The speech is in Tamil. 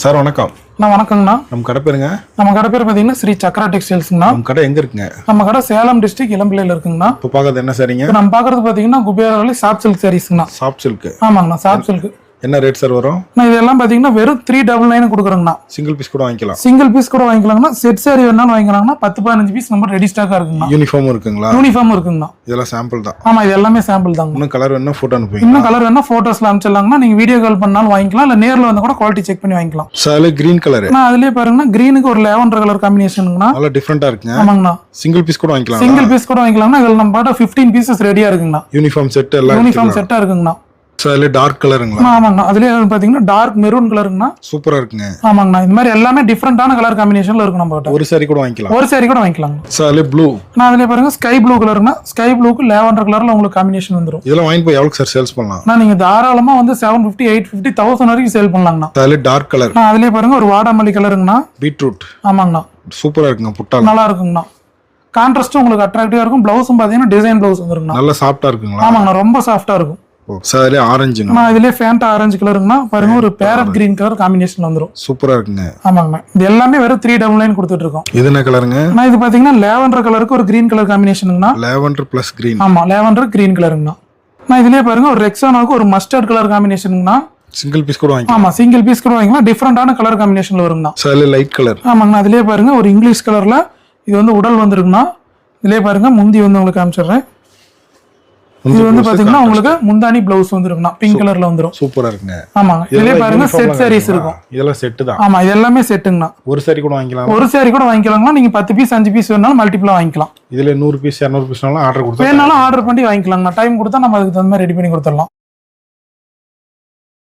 சார் வணக்கம். வணக்கங்கண்ணா. நம்ம கடை பேருங்க? நம்ம கடை பேர் பார்த்தீங்கன்னா ஸ்ரீ சக்ரா டெக்ஸ்டைல்ஸ்ங்கண்ணா. நம்ம கடை எங்க இருக்குங்க? நம்ம கடை சேலம் டிஸ்ட்ரிக்ட் இளம்பிள்ளையில இருக்குங்கண்ணா. இப்போ பார்க்கறது என்ன சரிங்க? நம்ம பார்க்கறது பார்த்தீங்கன்னா குபேரவழி சாஃப்ட் சில்க் சாரீஸ்ங்கண்ணா. Soft silk. ஆமாங்கண்ணா, சாஃப்ட் சில்க். என்ன ரேட் சார் வரும்? இதெல்லாம் பார்த்தீங்கன்னா வெறும் 399 கொடுக்குறோங்கண்ணா. சிங்கிள் பீஸ் கூட வாங்கிக்கலாம். சிங்கிள் பீஸ் கூட வாங்கிக்கலாங்கண்ணா. செட் சாரி வேணாலும் வாங்கிக்கலாங்கண்ணா. 10-15 பீஸ் நம்ம ரெடி ஸ்டாக்கா இருக்குங்கண்ணா. யூனிஃபார்ம் இருக்குங்களா? யூனிஃபார்ம் இருக்குங்கண்ணா. இதெல்லாம் சாம்பிள் தான். ஆமா, இது எல்லாமே சாம்பிள் தாங்க. இன்னும் கலர் வேணா போட்டோ அனுப்புங்க. இன்னும் கலர் வேணா போட்டோஸ்ல அனுப்பிச்சிடலாங்கண்ணா. நீங்க வீடியோ கால் பண்ணாலும் வாங்கிக்கலாம், இல்ல நேர்ல வந்து கூட குவாலிட்டி செக் பண்ணி வாங்கிக்கலாம். Sir green colour. அதுலயே பாருங்கன்னா கிரீனுக்கு ஒரு லாவெண்டர் கலர் காம்பினேஷனுங்கண்ணா. நல்லா டிஃபரெண்டா இருக்குங்க. ஆமாங்கண்ணா. சிங்கிள் பீஸ் கூட வாங்கிக்கலாம். சிங்கிள் பீஸ் கூட வாங்கிக்கலாம்னா இதுல நம்ம பாட்ட 15 பீசஸ் ரெடியா இருக்குங்கண்ணா. யூனிஃபார்ம் செட் எல்லாம் யூனிஃபார்ம் செட்டா இருக்குங்கண்ணா. சார் டார்க் கலருங்களா? ஆமாங்கண்ணா. அதுலயே பாத்தீங்கன்னா டார்க் மெரூன் கலருங்கண்ணா. சூப்பரா இருக்குங்க. ஆமாங்கண்ணா. இந்த மாதிரி எல்லாமே டிஃபரெண்டான கலர் காம்பினேஷன்ல இருக்கு நம்ம கிட்ட. ஒரு சாரி கூட வாங்கிக்கலாம். ஒரு சாரி கூட வாங்கிக்கலாம். Sir blue. அதுலயே பாருங்க ஸ்கை ப்ளூ கலருங்கண்ணா. ஸ்கை ப்ளூக்கு லாவெண்டர் கலர்ல உங்களுக்கு காம்பினேஷன் வந்துரும். இதெல்லாம் வாங்கி போய் எவ்வளவு சார் சேல்ஸ் பண்ணலாம்? நீங்க தாராளமா வந்து 750, 850, 1000 வரைக்கும் சேல் பண்ணலாங்கண்ணா. Sir dark colour. அதுலயே பாருங்க ஒரு வாடாமல்லி கலருங்கண்ணா. பீட்ரூட். ஆமாங்கண்ணா. சூப்பரா இருக்குங்க. புட்டா நல்லா இருக்குங்கண்ணா. கான்ட்ராஸ்ட் உங்களுக்கு அட்ராக்டிவா இருக்கும். பிளவுஸும் பாத்தீங்கன்னா டிசைன் பிளவுஸ் வந்துருங்கண்ணா. நல்லா சாஃப்ட்டா இருக்குங்களா? ஆமாங்கண்ணா, ரொம்ப சாஃப்ட்டா இருக்கும். சார் ஆரஞ்சுங்க. இதுலயே ஃபேண்டா ஆரஞ்சு கலருங்கண்ணா. பாருங்க ஒரு பேரட் கிரீன் கலர் காம்பினேஷன் வந்துரும். சூப்பரா இருக்குங்க. ஆமாங்கண்ணா. இது எல்லாமே வெறும் 399 கொடுத்துட்டு இருக்கோம். இது என்ன கலருங்க? இது பாத்தீங்கன்னா லாவெண்டர் கலருக்கு ஒரு கிரீன் கலர் காம்பினேஷனுங்கண்ணா. Lavender plus green. ஆமா, லாவெண்டர் கிரீன் கலருங்கண்ணா. இதுலயே பாருங்க ஒரு ரெக்ஸானாவுக்கு ஒரு மஸ்டர்ட் கலர் காம்பினேஷனுங்கண்ணா. சிங்கிள் பீஸ் கூட வாங்கிக்கலாம். ஆமா, சிங்கிள் பீஸ் கூட வாங்கிக்கலாம். டிஃபரெண்டான கலர் காம்பினேஷன்ல வருங்கண்ணா. Sir light colour. ஆமாங்கண்ணா. அதுலயே பாருங்க ஒரு இங்கிலீஷ் கலர்ல இது வந்து உடல் வந்துருக்குண்ணா. இதுலயே பாருங்க முந்தி வந்து உங்களுக்கு காமிச்சிடுறேன். இது வந்து பாத்தீங்கன்னா உங்களுக்கு முந்தானி பிளவுஸ் வந்துருக்குண்ணா. பிங்க் கலர்ல வந்துரும். சூப்பரா இருக்குங்க. ஆமாங்க. இதுலயே பாருங்க செட் சாரீஸ் இருக்கும். இதெல்லாம் செட் தான். ஆமா, இது எல்லாமே செட்டுங்கண்ணா. ஒரு சாரி கூட வாங்கிக்கலாம். ஒரு சாரி கூட வாங்கிக்கலாம்னா நீங்க 10 பீஸ் 5 பீஸ் வேணாலும் மல்டிபிளா வாங்கிக்கலாம். இதுல 100 பீஸ் 200 பீஸ்னாலும் ஆர்டர் கொடுத்தா வேணாலும் ஆர்டர் பண்ணி வாங்கிக்கலாம்ண்ணா. டைம் கொடுத்தா நம்ம அதுக்கு தகுந்த மாதிரி ரெடி பண்ணி கொடுத்துடலாம்.